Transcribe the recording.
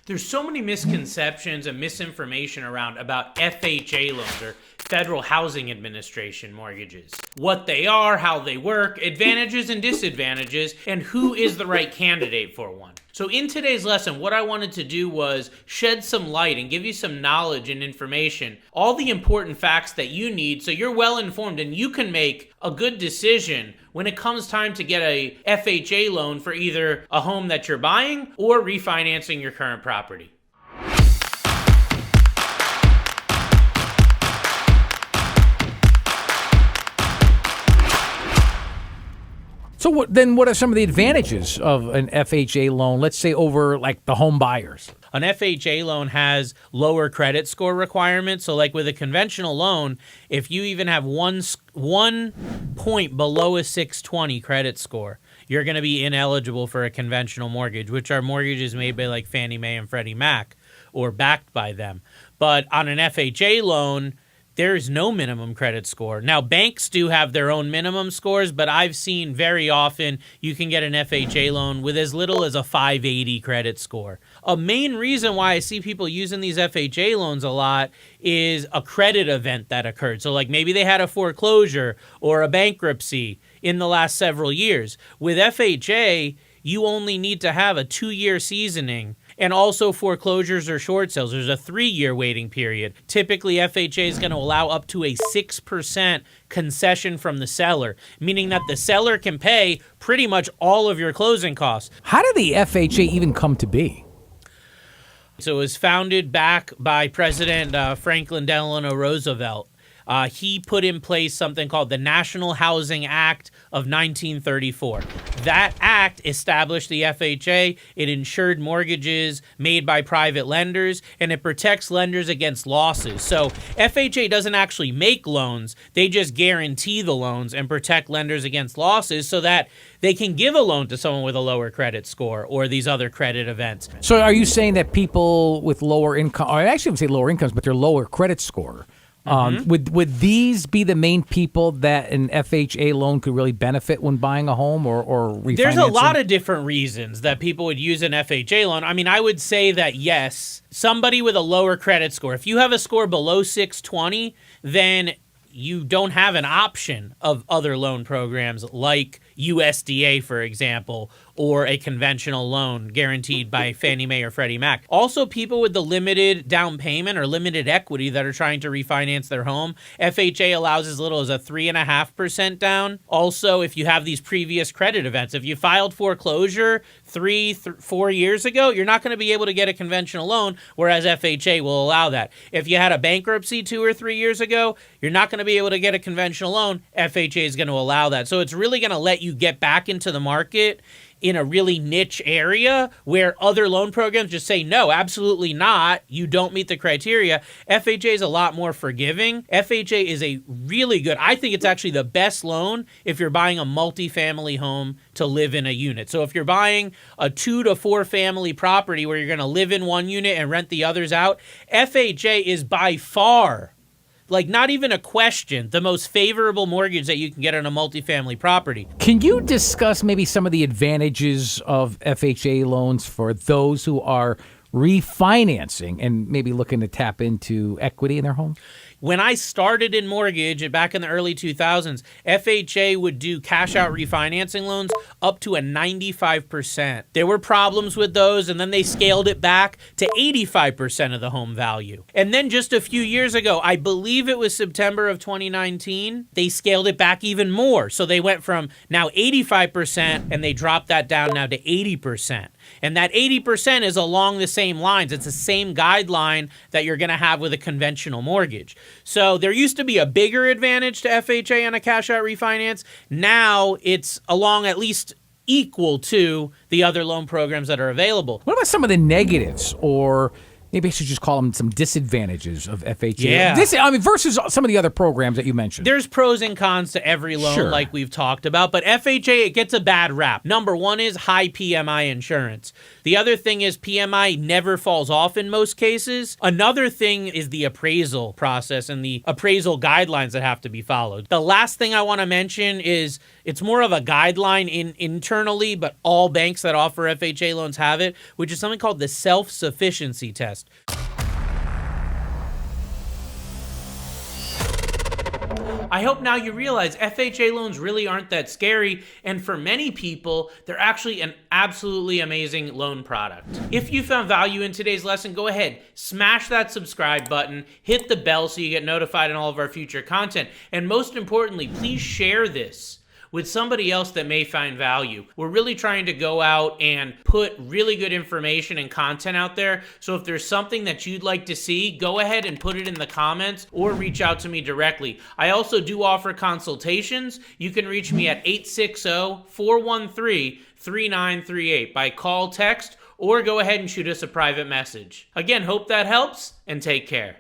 There's so many misconceptions and misinformation around about FHA loans, or Federal Housing Administration mortgages. What they are, how they work, advantages and disadvantages, and who is the right candidate for one. So in today's lesson, what I wanted to do was shed some light and give you some knowledge and information, all the important facts that you need so you're well informed and you can make a good decision when it comes time to get a FHA loan for either a home that you're buying or refinancing your current property. So what are some of the advantages of an FHA loan, let's say over like the home buyers? An FHA loan has lower credit score requirements. So like with a conventional loan, if you even have one point below a 620 credit score, you're going to be ineligible for a conventional mortgage, which are mortgages made by like Fannie Mae and Freddie Mac or backed by them. But on an FHA loan, there is no minimum credit score. Now, banks do have their own minimum scores, but I've seen very often you can get an FHA loan with as little as a 580 credit score. A main reason why I see people using these FHA loans a lot is a credit event that occurred. So like maybe they had a foreclosure or a bankruptcy in the last several years. With FHA, you only need to have a 2-year seasoning. And also foreclosures or short sales, there's a 3-year waiting period. Typically, FHA is going to allow up to a 6% concession from the seller, meaning that the seller can pay pretty much all of your closing costs. How did the FHA even come to be? So it was founded back by President Franklin Delano Roosevelt. He put in place something called the National Housing Act of 1934. That act established the FHA. It insured mortgages made by private lenders, and it protects lenders against losses. So FHA doesn't actually make loans. They just guarantee the loans and protect lenders against losses so that they can give a loan to someone with a lower credit score or these other credit events. So are you saying that people with lower income, or I actually would say lower incomes, but they're lower credit score, would these be the main people that an FHA loan could really benefit when buying a home or refinancing? There's a lot of different reasons that people would use an FHA loan. I mean, I would say that yes, somebody with a lower credit score, if you have a score below 620, then you don't have an option of other loan programs like USDA, for example, or a conventional loan guaranteed by Fannie Mae or Freddie Mac. Also, people with the limited down payment or limited equity that are trying to refinance their home, FHA allows as little as a 3.5% down. Also, if you have these previous credit events, if you filed foreclosure 4 years ago, you're not going to be able to get a conventional loan, whereas FHA will allow that. If you had a bankruptcy 2 or 3 years ago, you're not going to be able to get a conventional loan. FHA is going to allow that. So it's really going to let you get back into the market in a really niche area where other loan programs just say, no, absolutely not. You don't meet the criteria. FHA is a lot more forgiving. FHA is a really good, I think it's actually the best loan if you're buying a multifamily home to live in a unit. So if you're buying a 2 to 4 family property where you're going to live in one unit and rent the others out, FHA is by far, like not even a question, the most favorable mortgage that you can get on a multifamily property. Can you discuss maybe some of the advantages of FHA loans for those who are refinancing and maybe looking to tap into equity in their home? When I started in mortgage back in the early 2000s, FHA would do cash out refinancing loans up to a 95%. There were problems with those, and then they scaled it back to 85% of the home value. And then just a few years ago, I believe it was September of 2019, they scaled it back even more. So they went from now 85% and they dropped that down now to 80%. And that 80% is along the same lines. It's the same guideline that you're going to have with a conventional mortgage. So there used to be a bigger advantage to FHA on a cash out refinance. Now it's along at least equal to the other loan programs that are available. What about some of the negatives or Maybe I should just call them some disadvantages of FHA. Yeah. Versus some of the other programs that you mentioned. There's pros and cons to every loan, Sure. like we've talked about, but FHA, it gets a bad rap. Number one is high PMI insurance. The other thing is PMI never falls off in most cases. Another thing is the appraisal process and the appraisal guidelines that have to be followed. The last thing I want to mention is it's more of a guideline internally, but all banks that offer FHA loans have it, which is something called the Self-Sufficiency Test. I hope now you realize FHA loans really aren't that scary, and for many people, they're actually an absolutely amazing loan product. If you found value in today's lesson, go ahead, smash that subscribe button, hit the bell so you get notified on all of our future content, and most importantly, please share this with somebody else that may find value. We're really trying to go out and put really good information and content out there. So if there's something that you'd like to see, go ahead and put it in the comments or reach out to me directly. I also do offer consultations. You can reach me at 860-413-3938 by call, text, or go ahead and shoot us a private message. Again, hope that helps, and take care.